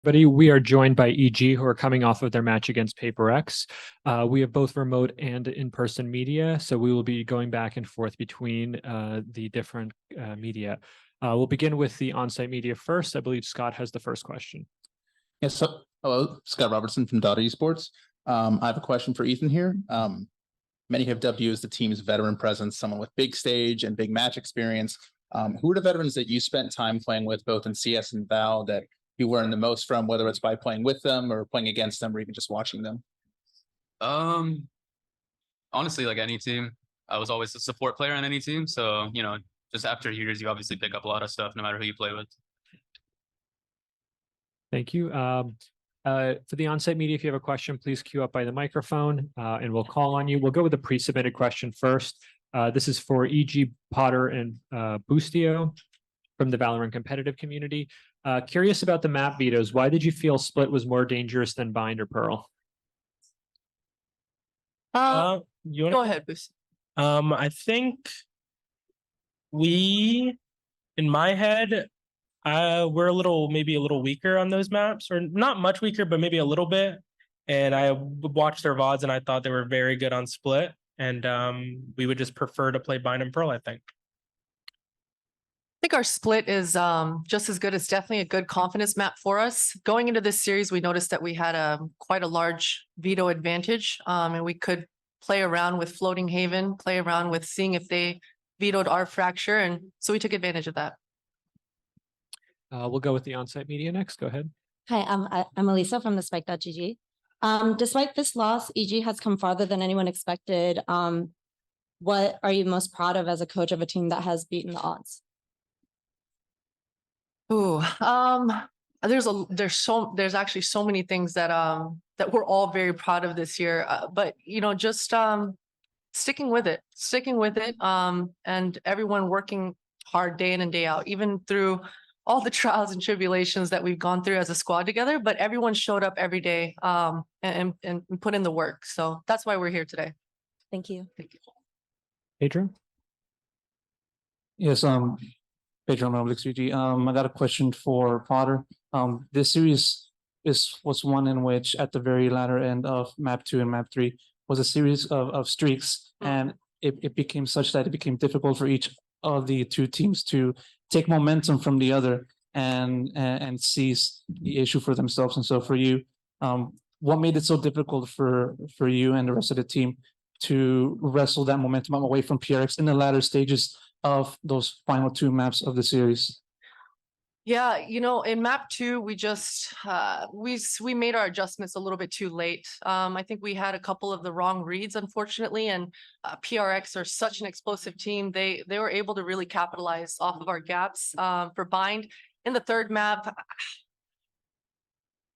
Everybody, we are joined by EG, who are coming off of their match against PRX. We have both remote and in-person media, so we will be going back and forth between the different media. We'll begin with the on-site media first. I believe Scott has the first question. Yes, so hello, Scott Robertson from Dota Esports. I have a question for Ethan here. Many have dubbed you as the team's veteran presence, someone with big stage and big match experience. Who are the veterans that you spent time playing with, both in CS and VAL, that you learned the most from, whether it's by playing with them or playing against them or even just watching them? Honestly, like any team, I was always a support player on any team. So, just after years, you obviously pick up a lot of stuff no matter who you play with. Thank you. For the on-site media, if you have a question, please queue up by the microphone and we'll call on you. We'll go with the pre-submitted question first. This is for EG, Potter, and Boostio from the Valorant competitive community. Curious about the map vetoes. Why did you feel Split was more dangerous than Bind or Pearl? Go ahead, Boostio. I think in my head, we're maybe a little weaker on those maps, or not much weaker, but maybe a little bit. And I watched their VODs and I thought they were very good on Split. And we would just prefer to play Bind and Pearl, I think. I think our Split is just as good. It's definitely a good confidence map for us. Going into this series, we noticed that we had quite a large veto advantage, and we could play around with Floating Haven, play around with seeing if they vetoed our fracture, and so we took advantage of that. We'll go with the on-site media next. Go ahead. Hi, I'm Elisa from the Spike.gg. Despite this loss, EG has come farther than anyone expected. What are you most proud of as a coach of a team that has beaten the odds? Ooh, there's actually so many things that that we're all very proud of this year. But just sticking with it, and everyone working hard day in and day out, even through all the trials and tribulations that we've gone through as a squad together. But everyone showed up every day and put in the work. So that's why we're here today. Thank you. Thank you. Pedro? Yes, Pedro Moblix, I got a question for Potter. This series was one in which at the very latter end of map 2 and map 3 was a series of streaks, and it became such that it became difficult for each of the two teams to take momentum from the other and seize the issue for themselves. And so for you, what made it so difficult for you and the rest of the team to wrestle that momentum away from PRX in the latter stages of those final 2 maps of the series? Yeah, in map 2, we just we made our adjustments a little bit too late. I think we had a couple of the wrong reads, unfortunately, and PRX are such an explosive team. They were able to really capitalize off of our gaps. For Bind in the 3rd map,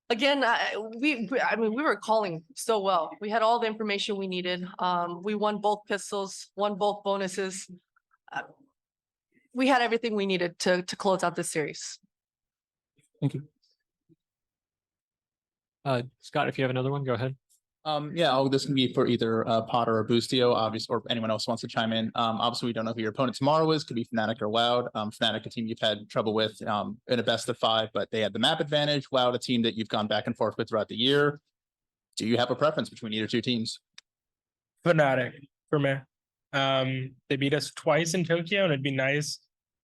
again, we were calling so well. We had all the information we needed. We won both pistols, won both bonuses. We had everything we needed to close out this series. Thank you. Scott, if you have another one, go ahead. Yeah, this can be for either Potter or Boostio, obviously, or anyone else wants to chime in. Obviously, we don't know who your opponent tomorrow is. Could be Fnatic or WoW. Fnatic, a team you've had trouble with in a best of 5, but they had the map advantage. WoW, a team that you've gone back and forth with throughout the year. Do you have a preference between either 2 teams? Fnatic for me. They beat us twice in Tokyo, and it'd be nice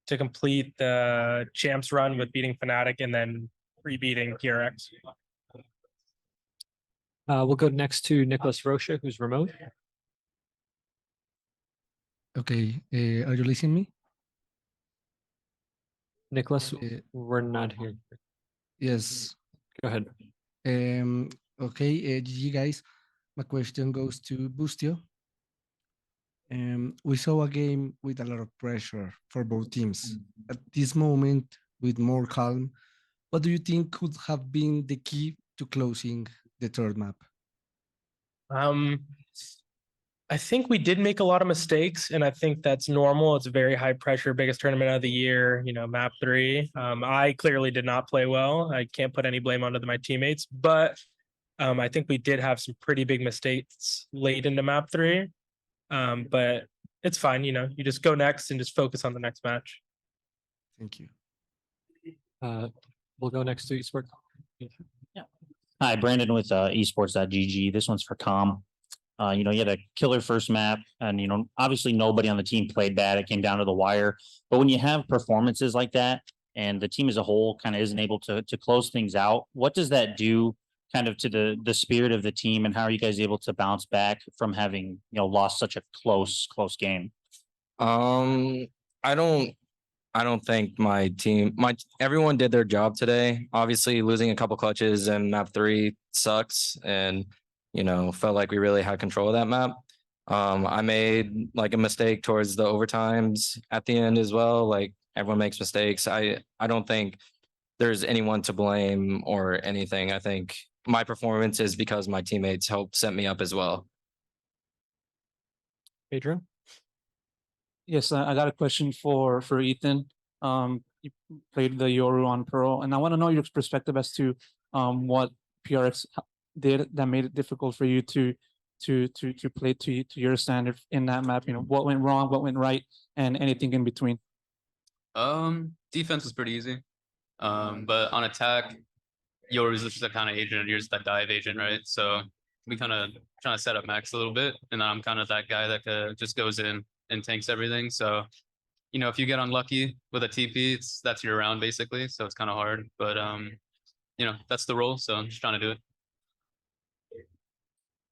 to complete the champs run with beating Fnatic and then re-beating PRX. We'll go next to Nicholas Rocha, who's remote. Okay, are you listening me? Nicholas, we're not here. Yes. Go ahead. Okay, GG guys. My question goes to Boostio. We saw a game with a lot of pressure for both teams. At this moment, with more calm, what do you think could have been the key to closing the 3rd map? I think we did make a lot of mistakes, and I think that's normal. It's a very high pressure, biggest tournament of the year, map 3. I clearly did not play well. I can't put any blame onto my teammates, but I think we did have some pretty big mistakes late into map 3. But it's fine, you just go next and just focus on the next match. Thank you. We'll go next to Esports. Hi, Brandon with esports.gg. This one's for Com. You had a killer first map, and obviously nobody on the team played bad. It came down to the wire. But when you have performances like that, and the team as a whole kind of isn't able to close things out, what does that do kind of to the spirit of the team, and how are you guys able to bounce back from having lost such a close game? I don't think everyone did their job today. Obviously, losing a couple clutches and map 3 sucks, and felt like we really had control of that map. I made like a mistake towards the overtimes at the end as well. Like everyone makes mistakes. I don't think there's anyone to blame or anything. I think my performance is because my teammates helped set me up as well. Pedro? Yes, I got a question for Ethan. You played the Yoru on Pearl, and I want to know your perspective as to what PRX did that made it difficult for you to play to your standard in that map. What went wrong, what went right, and anything in between. Defense was pretty easy. But on attack, yours is just a kind of agent, and you're just that dive agent, right? So we kind of trying to set up Max a little bit, and I'm kind of that guy that just goes in and tanks everything. So if you get unlucky with a TP, that's your round basically. So it's kind of hard, but that's the role. So I'm just trying to do it.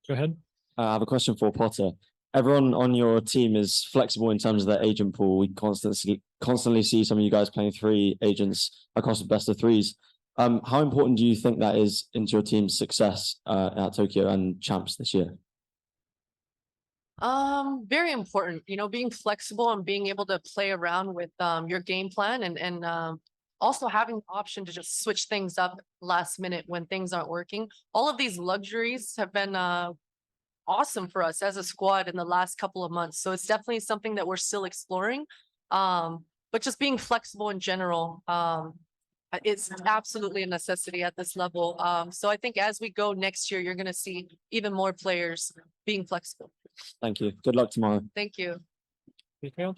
Go ahead. I have a question for Potter. Everyone on your team is flexible in terms of their agent pool. We constantly see some of you guys playing 3 agents across the best of 3s. How important do you think that is into your team's success at Tokyo and Champs this year? Very important, being flexible and being able to play around with your game plan and also having the option to just switch things up last minute when things aren't working. All of these luxuries have been awesome for us as a squad in the last couple of months. So it's definitely something that we're still exploring. But just being flexible in general, it's absolutely a necessity at this level. So I think as we go next year, you're going to see even more players being flexible. Thank you. Good luck tomorrow. Thank you. Mikhail?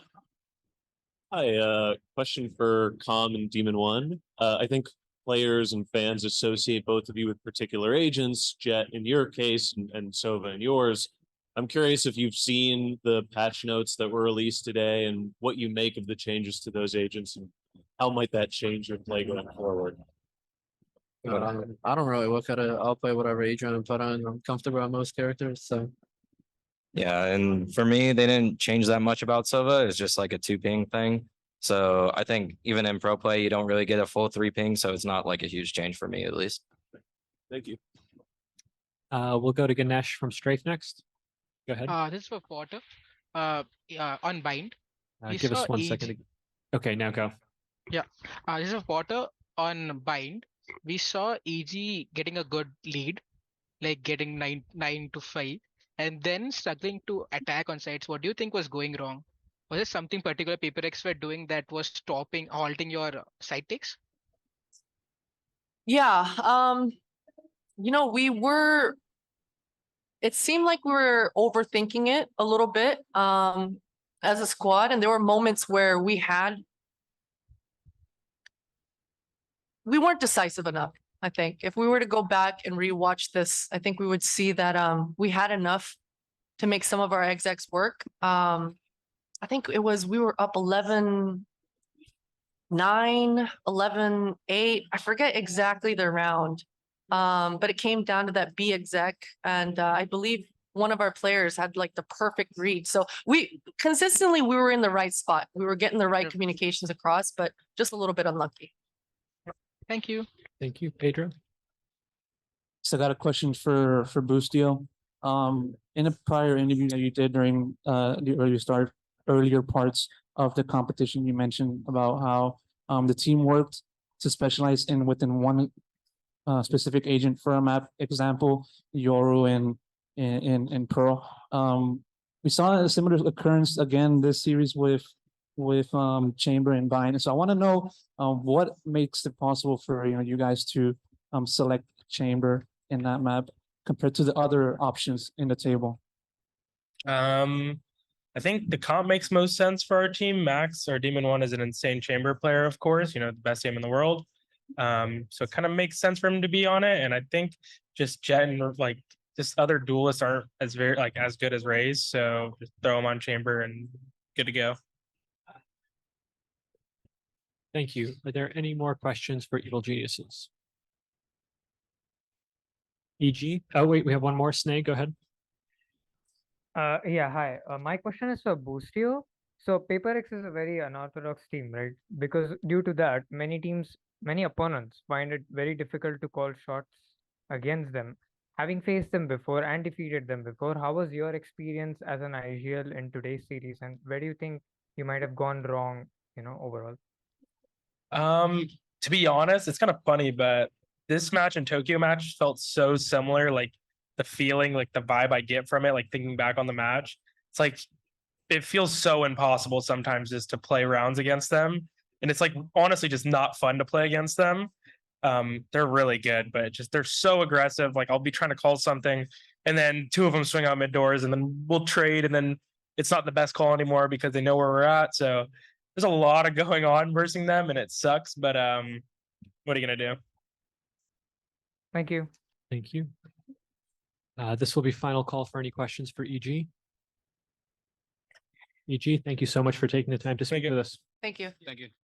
Hi, question for Com and Demon One. I think players and fans associate both of you with particular agents, Jet in your case and Sova in yours. I'm curious if you've seen the patch notes that were released today and what you make of the changes to those agents and how might that change your play going forward? I don't really look at it. I'll play whatever agent I put on. I'm comfortable on most characters, so. Yeah, and for me, they didn't change that much about Sova. It's just like a 2 ping thing. So I think even in pro play, you don't really get a full 3 ping, so it's not like a huge change for me at least. Thank you. We'll go to Ganesh from Strafe next. Go ahead. This is for Potter. On bind. Give us 1 second. Okay, now go. Yeah. This is for Potter on bind. We saw EG getting a good lead, like getting 9-5, and then struggling to attack on sites. What do you think was going wrong? Was there something particular PRX were doing that was halting your side takes? Yeah. It seemed like we were overthinking it a little bit as a squad. And there were moments where we weren't decisive enough. I think if we were to go back and rewatch this, I think we would see that we had enough to make some of our execs work. I think we were up 11-9, 11-8. I forget exactly the round. But it came down to that B exec. And I believe one of our players had like the perfect read. So we were in the right spot. We were getting the right communications across, but just a little bit unlucky. Thank you. Thank you, Pedro. So I got a question for Boostio. In a prior interview that you did during the earlier parts of the competition, you mentioned about how the team worked to specialize within one specific agent for a map. Example, Yoru in Pearl. We saw a similar occurrence again this series with Chamber and Bind. So I want to know what makes it possible for you guys to select Chamber in that map compared to the other options in the table. I think the comp makes most sense for our team. Max, our Demon One, is an insane Chamber player, of course, the best game in the world. So it kind of makes sense for him to be on it. And I think just Jet and like just other duelists aren't as as good as Rays. So just throw him on Chamber and good to go. Thank you. Are there any more questions for Evil Geniuses? EG? Oh, wait, we have one more. Snake, go ahead. Yeah, hi. My question is for Boostio. So PaperX is a very unorthodox team, right? Because due to that, many opponents find it very difficult to call shots against them. Having faced them before and defeated them before, how was your experience as an IGL in today's series, and where do you think you might have gone wrong, overall? To be honest, it's kind of funny, but this match and Tokyo match felt so similar. Like the feeling, like the vibe I get from it, like thinking back on the match, it's like it feels so impossible sometimes just to play rounds against them. And it's like honestly just not fun to play against them. They're really good, but just they're so aggressive. Like I'll be trying to call something and then two of them swing out mid doors and then we'll trade and then it's not the best call anymore because they know where we're at. So there's a lot of going on versus them and it sucks, but what are you gonna do? Thank you. Thank you. This will be final call for any questions for EG. EG, thank you so much for taking the time to speak with us. Thank you. Thank you.